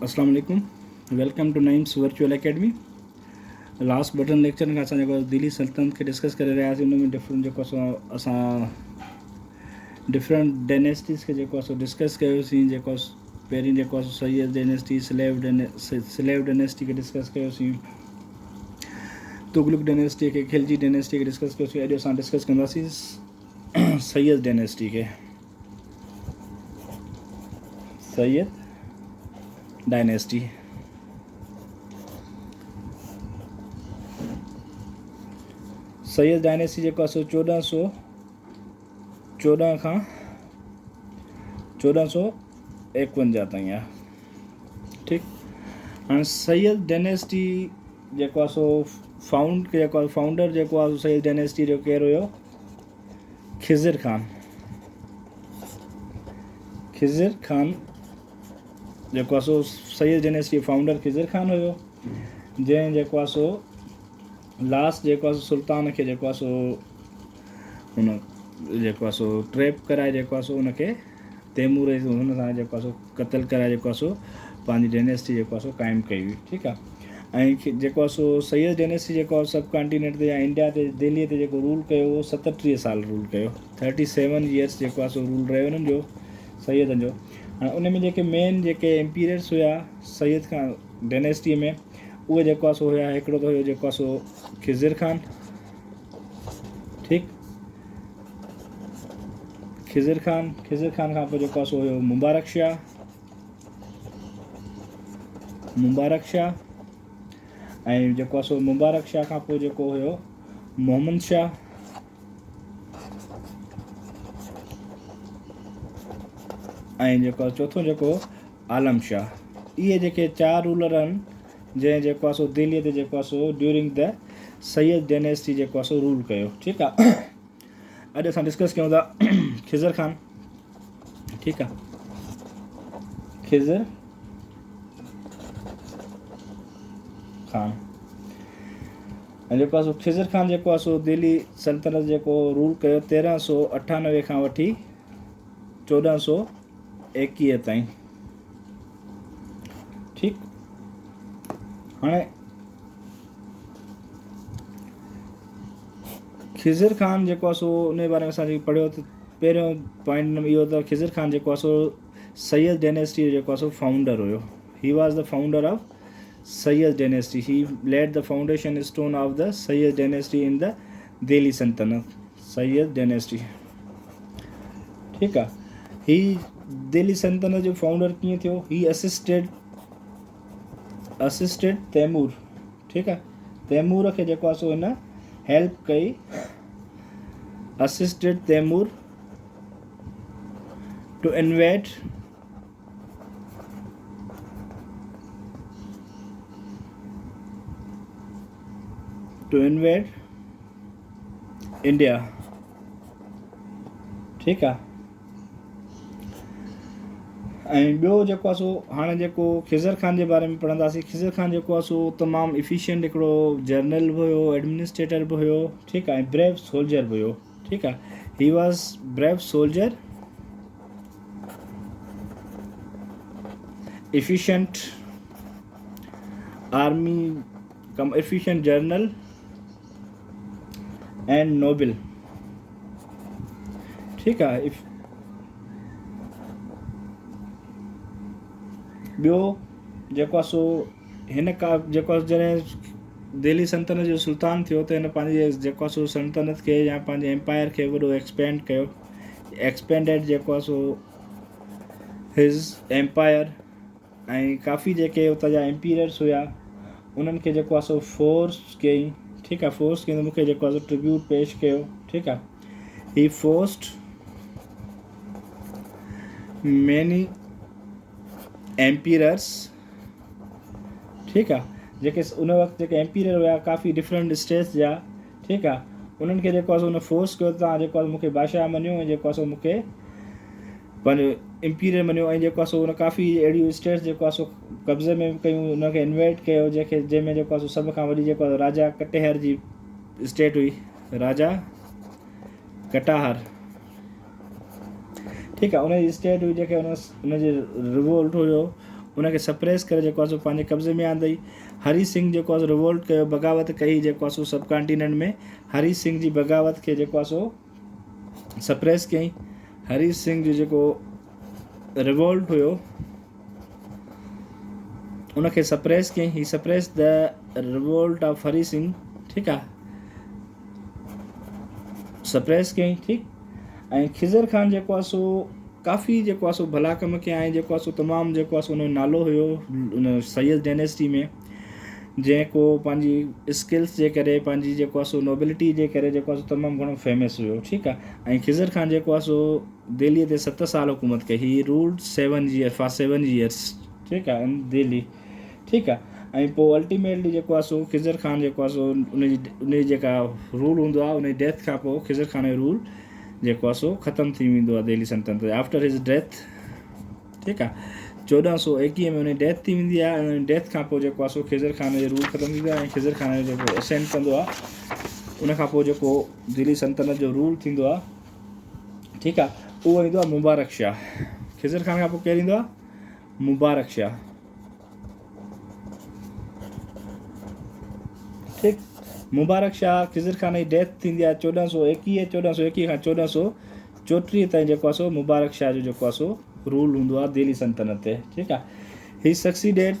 अस्सलाम वालेकुम, welcome to Naeem's virtual academy. Last बटन लेक्चर खां असां जेको दिल्ली सल्तनत खे डिस्कस करे रहियासीं, उन में डिफरेंट जेको असां डिफरेंट डायनेस्टीज़ खे जेको असां डिस्कस कयोसीं। जेको पहिरीं जेको आहे सैयद डायनेस्टी, स्लेव डायनेस्टी खे डिस्कस कयोसीं, तुगलक डायनेस्टी खे, खिलजी डायनेस्टी खे डिस्कस कयोसीं। अॼु असां डिस्कस कंदासीं सैयद डायनेस्टी खे। सैयद डायनेस्टी सैयद डायनेस्टी जेको आहे 1414 खां 1451 ताईं आहे। ठीकु, हाणे सैयद डायनेस्टी जेको आहे फाउंडर जेको आहे सैयद डायनेस्टी जो केरु हुयो? खिज़िर ख़ान जेको आहे सैयद डायनेस्टी फाउंडर खिज़िर ख़ान हुयो, जंहिं जेको आहे लास्ट जेको आहे सुल्तान खे जेको आहे हुन जेको आहे ट्रैप कराए जेको आहे हुनखे तैमूर हुन सां जेको आहे क़तल कराए जेको आहे पंहिंजी डायनेस्टी जेको आहे क़ाइमु कई हुई। ठीकु आहे, ऐं जेको आहे सैयद डायनेस्टी जेको आहे सब कॉन्टिनेंट ते या इंडिया ते दिल्लीअ ते जेको रूल कयो उहो 37 साल रूल कयो। 37 ईयर्स जेको आहे रूल रहियो हुननि जो, सैयदनि जो। हाणे उन में जेके मेन जेके एम्पीरियर्स हुया सैयद खां डायनेस्टीअ में, उहे जेको आहे हुया, हिकिड़ो त हुयो जेको आहे खिज़िर ख़ान। ठीकु, खिज़िर ख़ान खां पोइ जेको आहे हुयो मुबारक शाह, ऐं जेको आहे मुबारक शाह खां पोइ जेको हुयो मोहम्मद शाह, ऐं जेको आहे चौथो जेको आलम शाह। इहे जेके 4 रूलर आहिनि जंहिं जेको आहे दिल्लीअ ते जेको आहे ड्यूरिंग द सैयद डायनेस्टी जेको आहे रूल कयो। ठीकु आहे, अॼु असां डिस्कस कयूं था खिज़िर ख़ान। ठीकु आहे, खिज़िर ख़ान, ऐं जेको आहे खिज़िर ख़ान जेको आहे दिल्ली सल्तनत जेको रूल कयो 1398 खां वठी 1421 ताईं। ठीकु, हाणे खिज़िर ख़ान जेको आहे उन बारे में असां पढ़ियो त पहिरियों पॉइंट इहो त खिज़िर ख़ान जेको आहे सैयद डायनेस्टी जो जेको आहे फाउंडर हुयो। He was the founder of Sayyid dynasty. He laid the foundation stone of the Sayyid dynasty in the Delhi सल्तनत, सैयद डायनेस्टी। ठीकु आहे, ही दिल्ली सल्तनत जो फाउंडर कीअं थियो? ही असिस्टेड तैमूर। ठीकु आहे, तैमूर खे जेको आहे हिन हेल्प कई, assisted Timur to invade India. ठीकु आहे, ऐं ॿियो जेको आहे हाणे जेको खिज़िर ख़ान जे बारे में पढ़ंदासीं। खिज़िर ख़ान जेको आहे तमामु इफिशिएंट हिकिड़ो जनरल बि हुयो, एडमिनिस्ट्रेटर बि हुयो। ठीकु आहे, ऐं ब्रेव सोल्जर बि हुयो। ठीकु आहे, he was brave soldier, efficient army, efficient general and noble. ठीकु आहे, ॿियो जेको आहे हिन का जेको आहे जॾहिं दिल्ली सल्तनत जो सुल्तान थियो त हिन पंहिंजे जेको आहे सल्तनत खे या पंहिंजे एम्पायर खे वॾो एक्सपेंड कयो। एक्सपेंडेड जेको आहे हिज़ एम्पायर, ऐं काफ़ी जेके उतां जा एम्पीरियर्स हुया उन्हनि खे जेको आहे फोर्स कई। ठीकु आहे, फोर्स कई, मूंखे जेको आहे ट्रिब्यूट पेश कयो। ठीकु आहे, ही फोर्स्ड मैनी एम्पीरियर्स। ठीकु आहे, जेके उन वक़्तु जेके एम्पीरियर हुया काफ़ी डिफरेंट स्टेट्स जा। ठीकु आहे, उन्हनि खे जेको आहे उन फोर्स कयो, तव्हां जेको आहे मूंखे बादशाह मञियो, ऐं जेको आहे मूंखे पंहिंजो एम्पीरियर मञियो, ऐं जेको आहे उन काफ़ी अहिड़ियूं स्टेट्स जेको आहे कब्ज़े में कयूं, उनखे इन्वेट कयो, जंहिंमें जेको आहे सभ खां वॾी जेको आहे राजा कटेहर जी स्टेट हुई, राजा कटाहर। ठीकु आहे, उनजी स्टेट हुई जेके उनजी रिवोल्ट हुयो, उनखे सप्रेस करे जेको आहे सो पंहिंजे कब्ज़े में आंदई। हरी सिंह जेको आहे सो रिवोल्ट कयो, बग़ावत कई जेको आहे सो सब कॉन्टिनेंट में। हरी सिंह जी बग़ावत खे जेको आहे सो सप्रेस कयईं। हरी सिंह जो जेको रिवोल्ट हुयो उनखे सप्रेस कयईं। ही suppress the revolt of Hari Singh, ठीकु आहे, सप्रेस कयईं, ठीकु। ऐं खिज़र ख़ान जेको आहे सो काफ़ी जेको आहे सो भला कम कया ऐं जेको आहे सो तमामु जेको आहे सो उनजो नालो हुयो उन सैयद डायनेस्टी में, जेको पंहिंजी स्किल्स जे करे, पंहिंजी जेको आहे सो नोबिलिटी जे करे जेको आहे सो तमामु घणो फेमस हुयो, ठीकु आहे। ऐं खिज़र ख़ान जेको आहे सो दिल्लीअ ते 7 साल हुकूमत कई। ही रूल्ड 7 years, ठीकु आहे, इन दिल्ली, ठीकु आहे। ऐं पोइ अल्टीमेटली जेको आहे सो खिज़र ख़ान जेको आहे सो उनजी जेका रूल हूंदो आहे उनजी डेथ खां पोइ खिज़र ख़ान जो रूल जेको आहे सो ख़तमु थी वेंदो आहे दिल्ली सल्तनत। आफ्टर हिज डेथ, ठीकु आहे, 1421 में उनजी डेथ थी वेंदी आहे। ऐं डेथ खां पोइ जेको आहे सो खिज़र ख़ान जो रूल ख़तमु थींदो आहे ऐं खिज़र ख़ान जो जेको असेंड कंदो आहे उनखां पोइ जेको दिल्ली सल्तनत जो रूल थींदो आहे, ठीकु आहे, उहो ईंदो आहे मुबारक शाह। खिज़र ख़ान खां पोइ केरु ईंदो आहे? मुबारक शाह, ठीकु। मुबारक शाह खिज़र ख़ान जी डेथ थींदी आहे 1421 खां 1434 ताईं जेको आहे सो मुबारक शाह जो जेको आहे सो रूल हूंदो आहे दिल्ली सल्तनत ते, ठीकु आहे। ही सक्सीडेड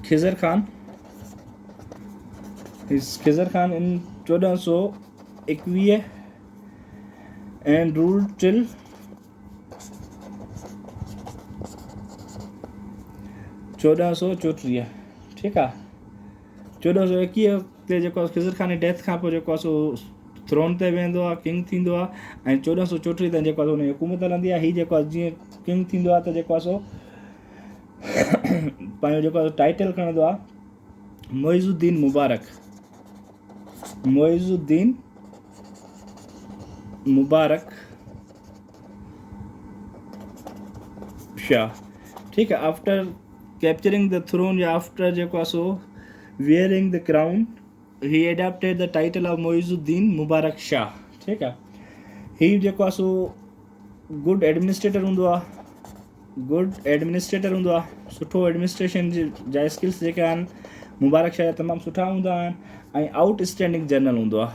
खिज़र ख़ान इन 1421 एंड रूल टिल 1434, ठीकु आहे। 1421 ते जेको आहे खिज़र ख़ान जी डेथ खां पोइ जेको आहे सो थ्रोन ते वेंदो आहे, किंग थींदो आहे। ऐं 1434 ताईं जेको आहे हुनजी हुकूमत हलंदी आहे। हीअ जेको आहे जीअं किंग थींदो आहे त जेको आहे सो पंहिंजो जेको आहे टाइटल खणंदो आहे मुइज़ुद्दीन मुबारक शाह, ठीकु आहे। आफ्टर कैप्चरिंग द थ्रोन या आफ्टर जेको आहे सो wearing the crown he adopted the title of Muizuddin Mubarak Shah, ठीकु आहे। ही जेको आहे सो गुड एडमिनिस्ट्रेटर हूंदो आहे, सुठो एडमिनिस्ट्रेशन जा स्किल्स जेके आहिनि मुबारक शाह जा तमामु सुठा हूंदा आहिनि। ऐं आउटस्टैंडिंग जनरल हूंदो आहे,